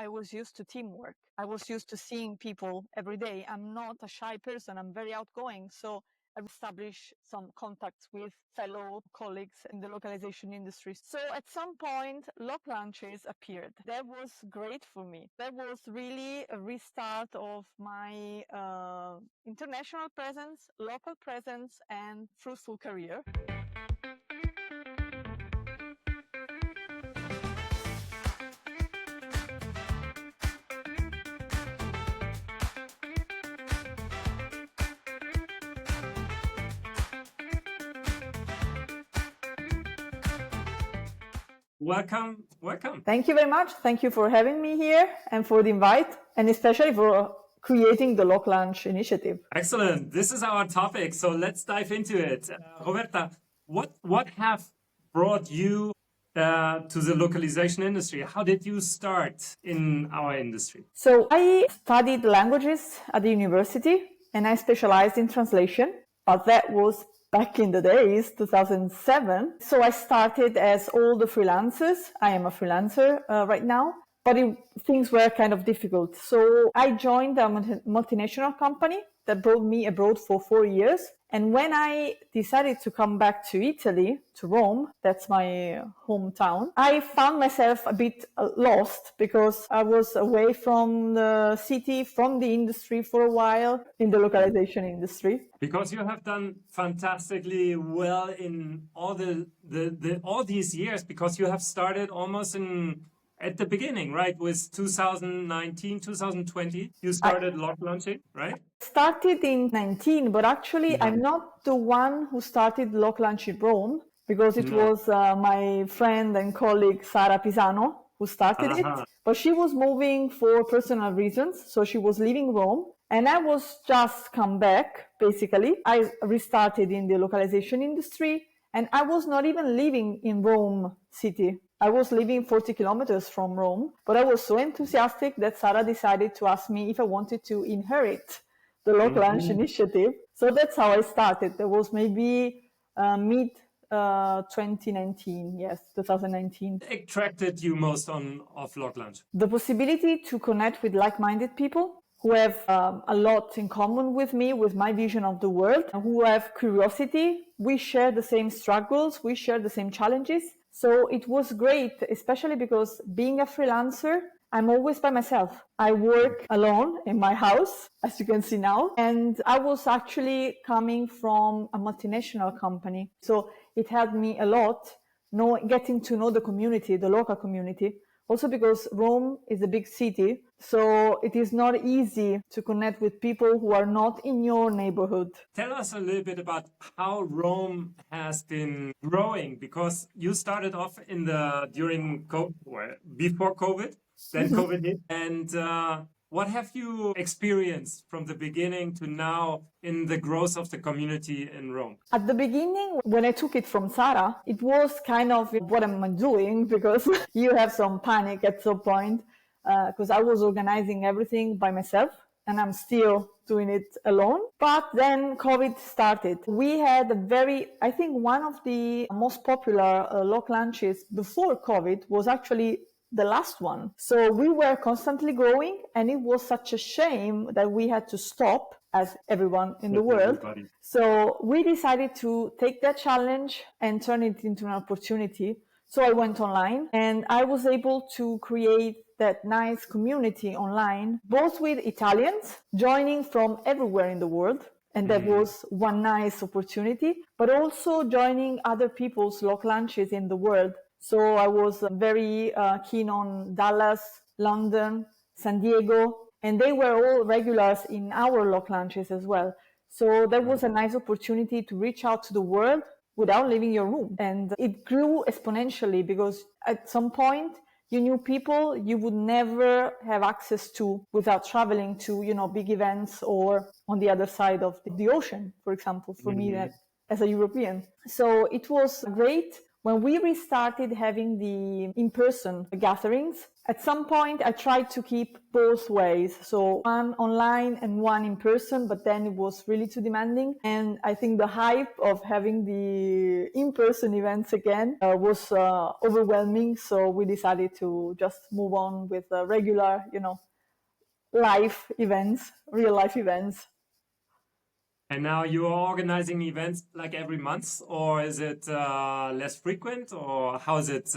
I was used to teamwork. I was used to seeing people every day. I'm not a shy person. I'm very outgoing. So I've established some contacts with fellow colleagues in the localization industry. So at some point, LocLunches appeared. That was great for me. That was really a restart of my international presence, local presence, and fruitful career. Welcome, welcome. Thank you very much. Thank you for having me here and for the invite, and especially for creating the LocLunch initiative. Excellent. This is our topic, so let's dive into it. Roberta, what have brought you to the localization industry? How did you start in our industry? So I studied languages at the university, and I specialized in translation, but that was back in the days, 2007. So I started as all the freelancers. I am a freelancer right now, but things were kind of difficult. So I joined a multinational company that brought me abroad for 4 years. And when I decided to come back to Italy, to Rome, that's my hometown, I found myself a bit lost because I was away from the city, from the industry for a while, in the localization industry. Because you have done fantastically well in all all these years, because you have started almost at the beginning, right? With 2019, 2020, you started LocLunching, right? Started in 19, but actually I'm not the one who started LocLunch in Rome, because it was my friend and colleague Sara Pisano who started it. But she was moving for personal reasons, so she was leaving Rome. And I was just come back, basically. I restarted in the localization industry, and I was not even living in Rome city. I was living 40 kilometers from Rome, but I was so enthusiastic that Sara decided to ask me if I wanted to inherit the LocLunch initiative. So that's how I started. That was maybe mid 2019, yes, 2019. What attracted you most of LocLunch? The possibility to connect with like-minded people who have a lot in common with me, with my vision of the world, and who have curiosity. We share the same struggles, we share the same challenges. So it was great, especially because being a freelancer, I'm always by myself. I work alone in my house, as you can see now. And I was actually coming from a multinational company. So it helped me a lot, getting to know the community, the local community. Also because Rome is a big city, so it is not easy to connect with people who are not in your neighborhood. Tell us a little bit about how Rome has been growing, because you started off during COVID, or before COVID, then COVID hit, and what have you experienced from the beginning to now in the growth of the community in Rome? At the beginning, when I took it from Sara, it was kind of, what am I doing? Because you have some panic at some point, because I was organizing everything by myself, and I'm still doing it alone. But then COVID started. We had I think one of the most popular LocLunches before COVID was actually the last one. So we were constantly growing, and it was such a shame that we had to stop, as everyone in the world. So we decided to take that challenge and turn it into an opportunity. So I went online, and I was able to create that nice community online, both with Italians joining from everywhere in the world. And that was one nice opportunity, but also joining other people's LocLunches in the world. So I was very keen on Dallas, London, San Diego, and they were all regulars in our LocLunches as well. So that was a nice opportunity to reach out to the world without leaving your room. And it grew exponentially because at some point you knew people you would never have access to without traveling to, big events or on the other side of the ocean, for example, for me as a European. So it was great. When we restarted having the in-person gatherings, at some point I tried to keep both ways. So one online and one in person, but then it was really too demanding. And I think the hype of having the in-person events again was overwhelming. So we decided to just move on with regular, live events, real life events. And now you are organizing events like every month, or is it less frequent, or how is it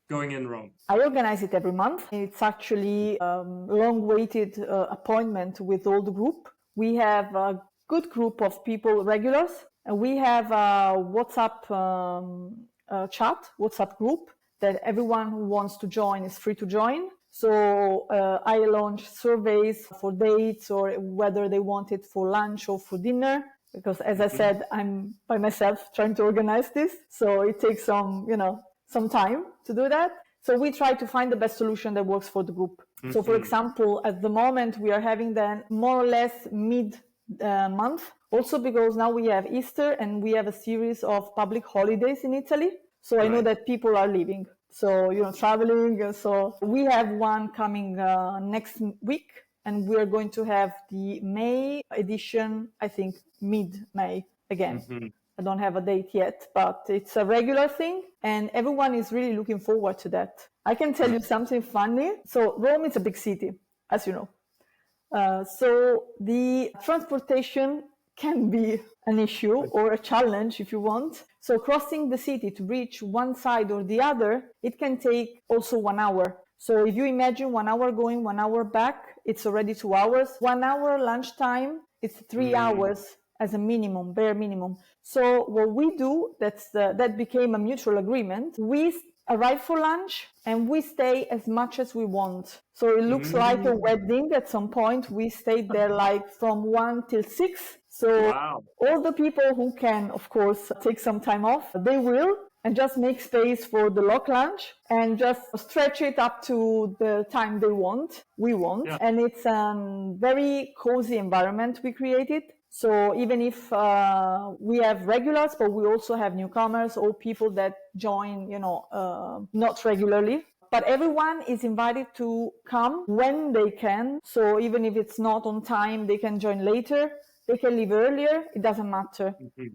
going in Rome? I organize it every month. It's actually a long-awaited appointment with all the group. We have a good group of people, regulars, and we have a WhatsApp WhatsApp group that everyone who wants to join is free to join. So I launch surveys for dates or whether they want it for lunch or for dinner. Because as I said, I'm by myself trying to organize this. So it takes some time to do that. So we try to find the best solution that works for the group. So for example, at the moment we are having then more or less mid-month, also because now we have Easter and we have a series of public holidays in Italy. So I know that people are leaving. So, traveling. So we have one coming next week, and we're going to have the May edition, I think mid-May again. I don't have a date yet, but it's a regular thing, and everyone is really looking forward to that. I can tell you something funny. So Rome is a big city, as you know. So the transportation can be an issue or a challenge if you want. So crossing the city to reach one side or the other, it can take also 1 hour. So if you imagine 1 hour going, 1 hour back, it's already 2 hours. 1 hour lunchtime, it's 3 hours as a minimum, bare minimum. So what we do, that became a mutual agreement. We arrive for lunch and we stay as much as we want. So it looks like a wedding at some point. We stayed there like from 1 till 6. So all the people who can, of course, take some time off, they will, and just make space for the LocLunch and just stretch it up to the time we want. Yeah. And it's a very cozy environment we created. So even if we have regulars, but we also have newcomers or people that join, not regularly. But everyone is invited to come when they can. So even if it's not on time, they can join later. They can leave earlier. It doesn't matter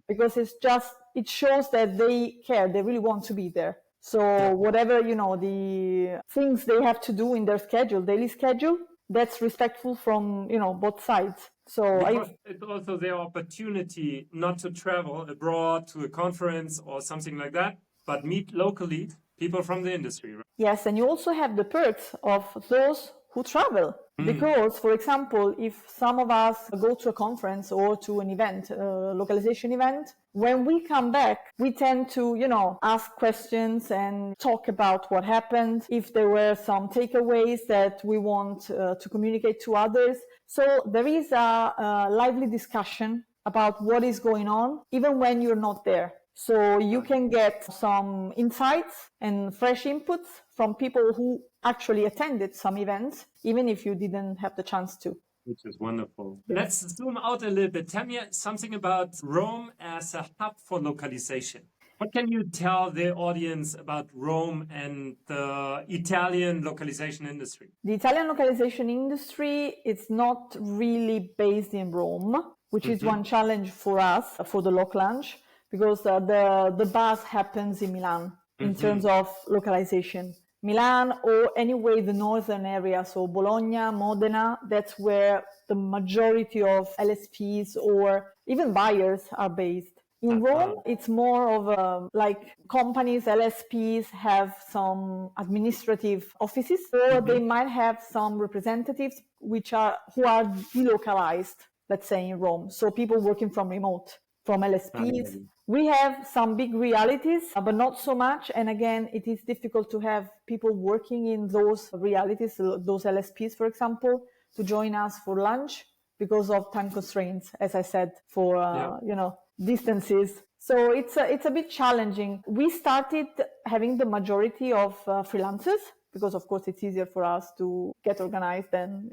because it shows that they care. They really want to be there. So whatever, the things they have to do in their daily schedule, that's respectful from, both sides. So it's also their opportunity not to travel abroad to a conference or something like that, but meet locally people from the industry. Right? Yes, and you also have the perks of those who travel. Because, for example, if some of us go to a conference or to an event, a localization event, when we come back, we tend to, ask questions and talk about what happened, if there were some takeaways that we want to communicate to others. So there is a lively discussion about what is going on, even when you're not there. So you can get some insights and fresh inputs from people who actually attended some events, even if you didn't have the chance to. Which is wonderful. Let's zoom out a little bit. Tell me something about Rome as a hub for localization. What can you tell the audience about Rome and the Italian localization industry? The Italian localization industry is not really based in Rome, which is one challenge for us, for the LocLunch, because the buzz happens in Milan in terms of localization. Milan or anyway the northern area, so Bologna, Modena, that's where the majority of LSPs or even buyers are based. In Rome, it's more of like companies, LSPs have some administrative offices, or they might have some representatives who are delocalized, let's say in Rome. So people working from remote, from LSPs. We have some big realities, but not so much. And again, it is difficult to have people working in those realities, those LSPs, for example, to join us for lunch because of time constraints, as I said, for, distances. So it's a bit challenging. We started having the majority of freelancers because, of course, it's easier for us to get organized and,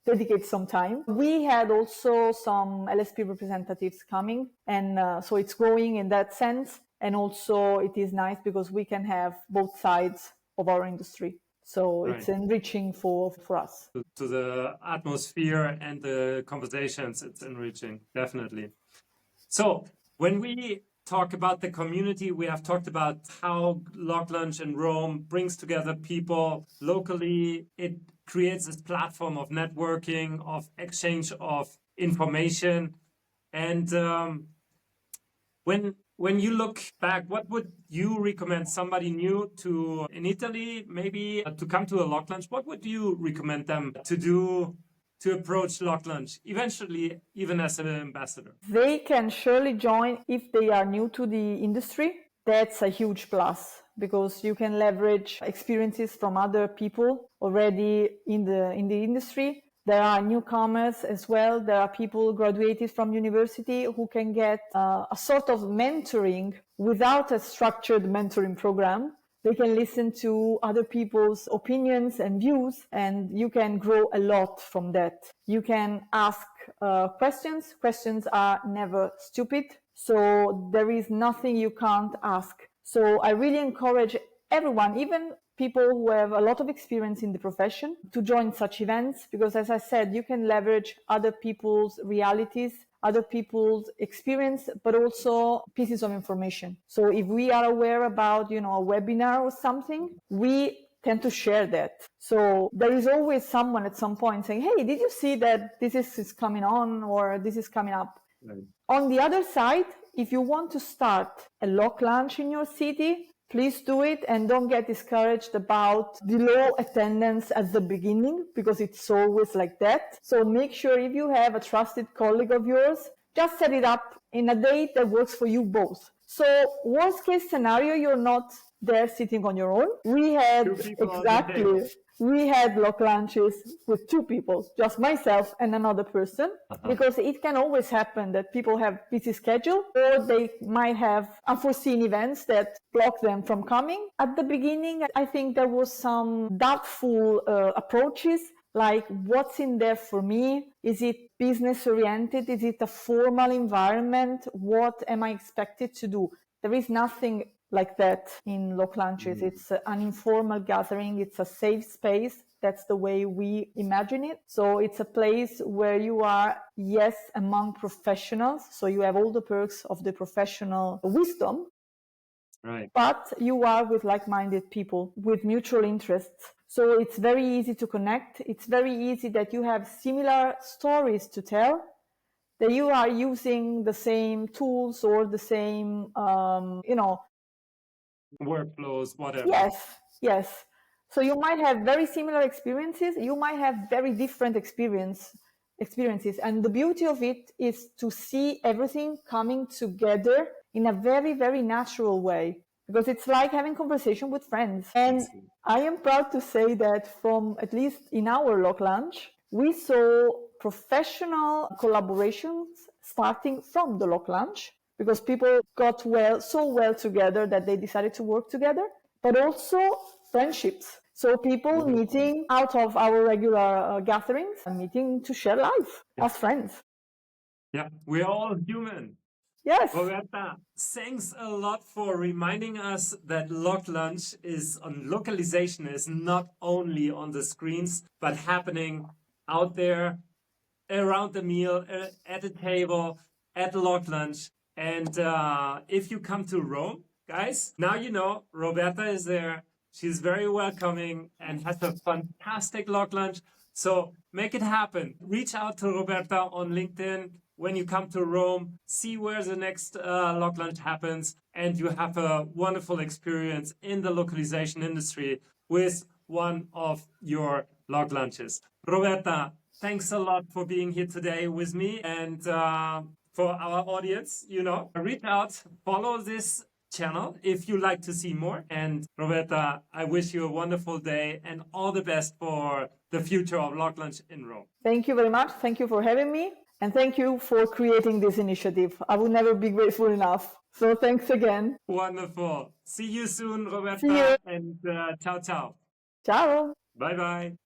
dedicate some time. We had also some LSP representatives coming, and so it's growing in that sense. And also it is nice because we can have both sides of our industry. So Right. it's enriching for us. To the atmosphere and the conversations, it's enriching, definitely. So when we talk about the community, we have talked about how LocLunch in Rome brings together people locally. It creates this platform of networking, of exchange of information. And when you look back, what would you recommend somebody new to in Italy, maybe to come to a LocLunch? What would you recommend them to do to approach LocLunch, eventually even as an ambassador? They can surely join if they are new to the industry. That's a huge plus because you can leverage experiences from other people already in the industry. There are newcomers as well. There are people graduated from university who can get a sort of mentoring without a structured mentoring program. They can listen to other people's opinions and views, and you can grow a lot from that. You can ask questions. Questions are never stupid. So there is nothing you can't ask. So I really encourage everyone, even people who have a lot of experience in the profession, to join such events because, as I said, you can leverage other people's realities, other people's experience, but also pieces of information. So if we are aware about, a webinar or something, we tend to share that. So there is always someone at some point saying, hey, did you see that this is coming on or this is coming up? Right. On the other side, if you want to start a LocLunch in your city, please do it and don't get discouraged about the low attendance at the beginning because it's always like that. So make sure if you have a trusted colleague of yours, just set it up in a date that works for you both. So worst case scenario, you're not there sitting on your own. We had LocLunches with 2 people, just myself and another person, because it can always happen that people have busy schedule or they might have unforeseen events that block them from coming. At the beginning, I think there was some doubtful approaches, like what's in there for me? Is it business oriented? Is it a formal environment? What am I expected to do? There is nothing like that in LocLunches. It's an informal gathering. It's a safe space. That's the way we imagine it. So it's a place where you are, yes, among professionals. So you have all the perks of the professional wisdom. Right. But you are with like-minded people with mutual interests. So it's very easy to connect. It's very easy that you have similar stories to tell, that you are using the same tools or the same, workflows, whatever. Yes. So you might have very similar experiences. You might have very different experiences. And the beauty of it is to see everything coming together in a very, very natural way, because it's like having conversation with friends. And I am proud to say that from, at least in our LocLunch, we saw professional collaborations starting from the LocLunch, because people got so well together that they decided to work together, but also friendships. So people meeting out of our regular gatherings and meeting to share life as friends. Yeah, we're all human. Yes. Roberta, thanks a lot for reminding us that LocLunch localization is not only on the screens, but happening out there, around the meal, at the table, at LocLunch. And if you come to Rome, guys, now you know Roberta is there. She's very welcoming and has a fantastic LocLunch. So make it happen. Reach out to Roberta on LinkedIn when you come to Rome. See where the next LocLunch happens, and you have a wonderful experience in the localization industry with one of your LocLunches. Roberta, thanks a lot for being here today with me, and for our audience, reach out, follow this channel if you like to see more. And Roberta, I wish you a wonderful day and all the best for the future of LocLunch in Rome. Thank you very much. Thank you for having me. And thank you for creating this initiative. I will never be grateful enough. So thanks again. Wonderful. See you soon, Roberta. See you. And ciao, ciao. Ciao. Bye-bye.